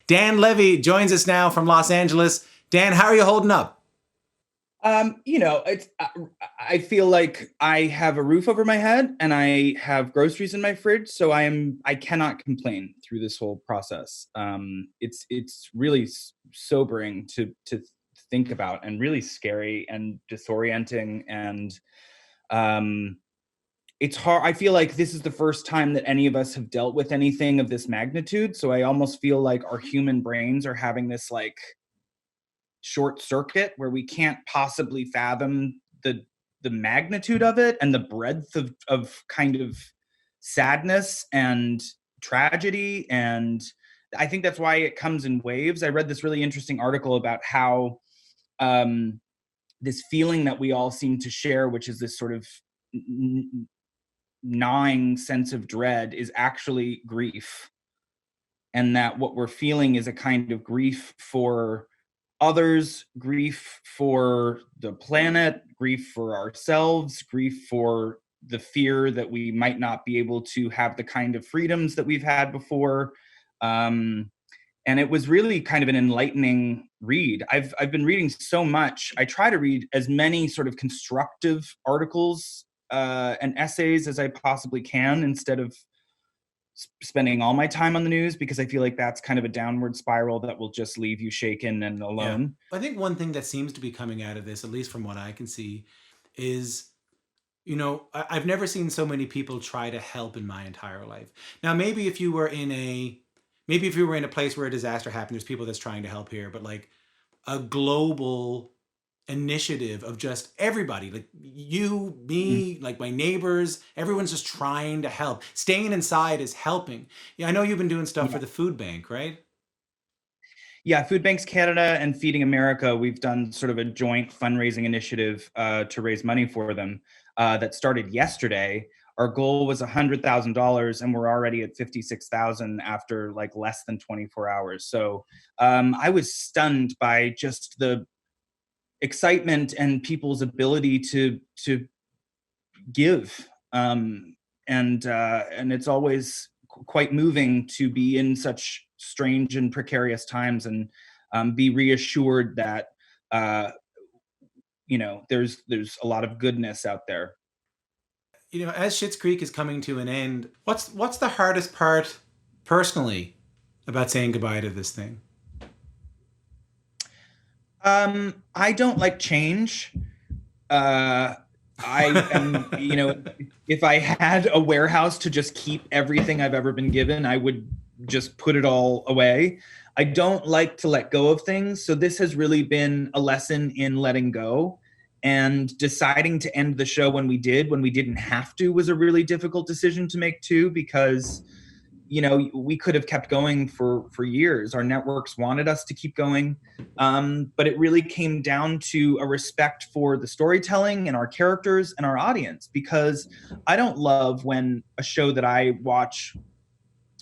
Dan Levy joins us now from Los Angeles. Dan, how are you holding up? I feel like I have a roof over my head and I have groceries in my fridge, so I cannot complain through this whole process. It's really sobering to think about, and really scary and disorienting, and it's hard. I feel like this is the first time that any of us have dealt with anything of this magnitude, so I almost feel like our human brains are having this like short circuit where we can't possibly fathom the magnitude of it and the breadth of kind of sadness and tragedy. And I think that's why it comes in waves. I read this really interesting article about how this feeling that we all seem to share, which is this sort of gnawing sense of dread, is actually grief, and that what we're feeling is a kind of grief for others, grief for the planet, grief for ourselves, grief for the fear that we might not be able to have the kind of freedoms that we've had before. And it was really kind of an enlightening read. I've been reading so much. I try to read as many sort of constructive articles and essays as I possibly can, instead of spending all my time on the news, because I feel like that's kind of a downward spiral that will just leave you shaken and alone. I think one thing that seems to be coming out of this, at least from what I can see, is, I've never seen so many people try to help in my entire life. Now, maybe if you were in a place where a disaster happened, there's people that's trying to help here, but like a global initiative of just everybody, like you, me, like my neighbors, everyone's just trying to help. Staying inside is helping. Yeah, I know you've been doing stuff for the food bank, right? Yeah, Food Banks Canada and Feeding America, we've done sort of a joint fundraising initiative to raise money for them that started yesterday. Our goal was $100,000, and we're already at 56,000 after like less than 24 hours. So I was stunned by just the excitement and people's ability to give, and it's always quite moving to be in such strange and precarious times, and be reassured that there's a lot of goodness out there. As Schitt's Creek is coming to an end, what's the hardest part personally about saying goodbye to this thing? I don't like change. I am, if I had a warehouse to just keep everything I've ever been given, I would just put it all away. I don't like to let go of things. So this has really been a lesson in letting go, and deciding to end the show when we didn't have to, was a really difficult decision to make too, because we could have kept going for years. Our networks wanted us to keep going. But it really came down to a respect for the storytelling and our characters and our audience, because I don't love when a show that I watch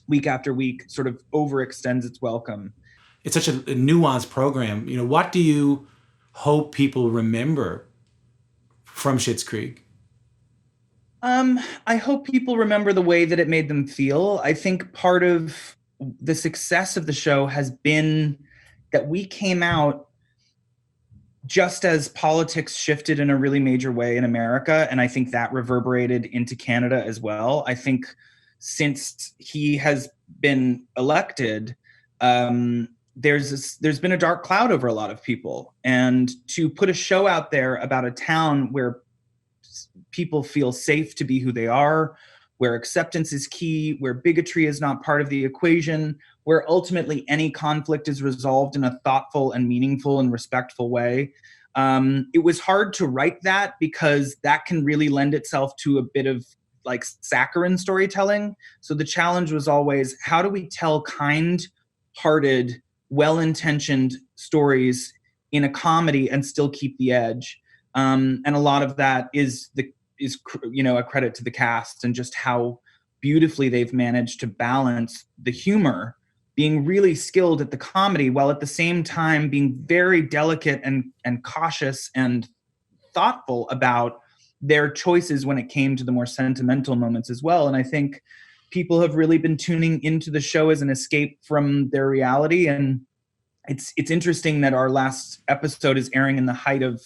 week after week sort of overextends its welcome. It's such a nuanced program. What do you hope people remember from Schitt's Creek? I hope people remember the way that it made them feel. I think part of the success of the show has been that we came out just as politics shifted in a really major way in America, and I think that reverberated into Canada as well. I think since he has been elected, there's been a dark cloud over a lot of people, and to put a show out there about a town where people feel safe to be who they are, where acceptance is key, where bigotry is not part of the equation, where ultimately any conflict is resolved in a thoughtful and meaningful and respectful way. It was hard to write that, because that can really lend itself to a bit of like saccharine storytelling. So the challenge was always, how do we tell kind-hearted, well-intentioned stories in a comedy and still keep the edge? And a lot of that is a credit to the cast, and just how beautifully they've managed to balance the humor, being really skilled at the comedy, while at the same time being very delicate and cautious and thoughtful about their choices when it came to the more sentimental moments as well. And I think people have really been tuning into the show as an escape from their reality. And it's interesting that our last episode is airing in the height of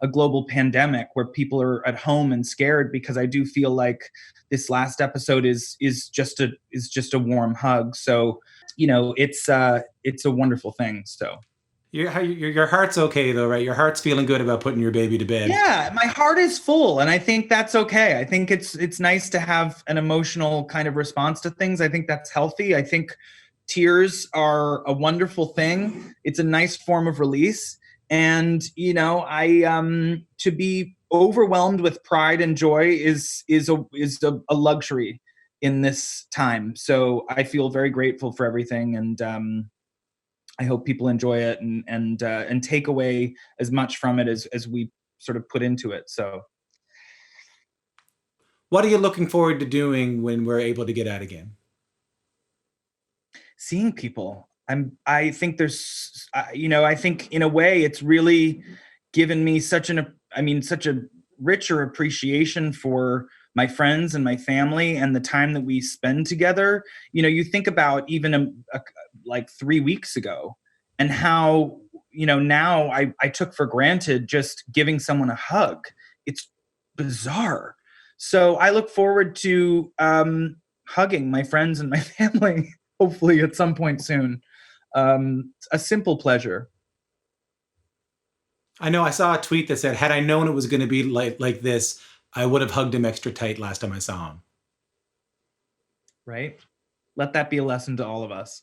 a global pandemic where people are at home and scared, because I do feel like this last episode is just a warm hug. So, it's a wonderful thing. So Your heart's okay though, right? Your heart's feeling good about putting your baby to bed. yeah, my heart is full, and I think that's okay. I think it's nice to have an emotional kind of response to things. I think that's healthy. I think tears are a wonderful thing. It's a nice form of release, and I to be overwhelmed with pride and joy is a luxury in this time. So I feel very grateful for everything, and I hope people enjoy it and take away as much from it as we sort of put into it. So, What are you looking forward to doing when we're able to get out again? seeing people, I think I think in a way it's really given me such a richer appreciation for my friends and my family and the time that we spend together. You think about even like 3 weeks ago, and how now I took for granted just giving someone a hug. It's bizarre. So I look forward to hugging my friends and my family, hopefully at some point soon. A simple pleasure. I know I saw a tweet that said, "Had I known it was going to be like this, I would have hugged him extra tight last time I saw him." Right? Let that be a lesson to all of us.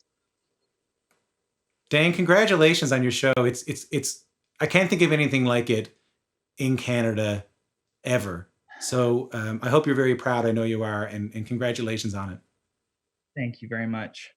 Dan, congratulations on your show. It's I can't think of anything like it in Canada ever. So I hope you're very proud. I know you are, and congratulations on it. Thank you very much.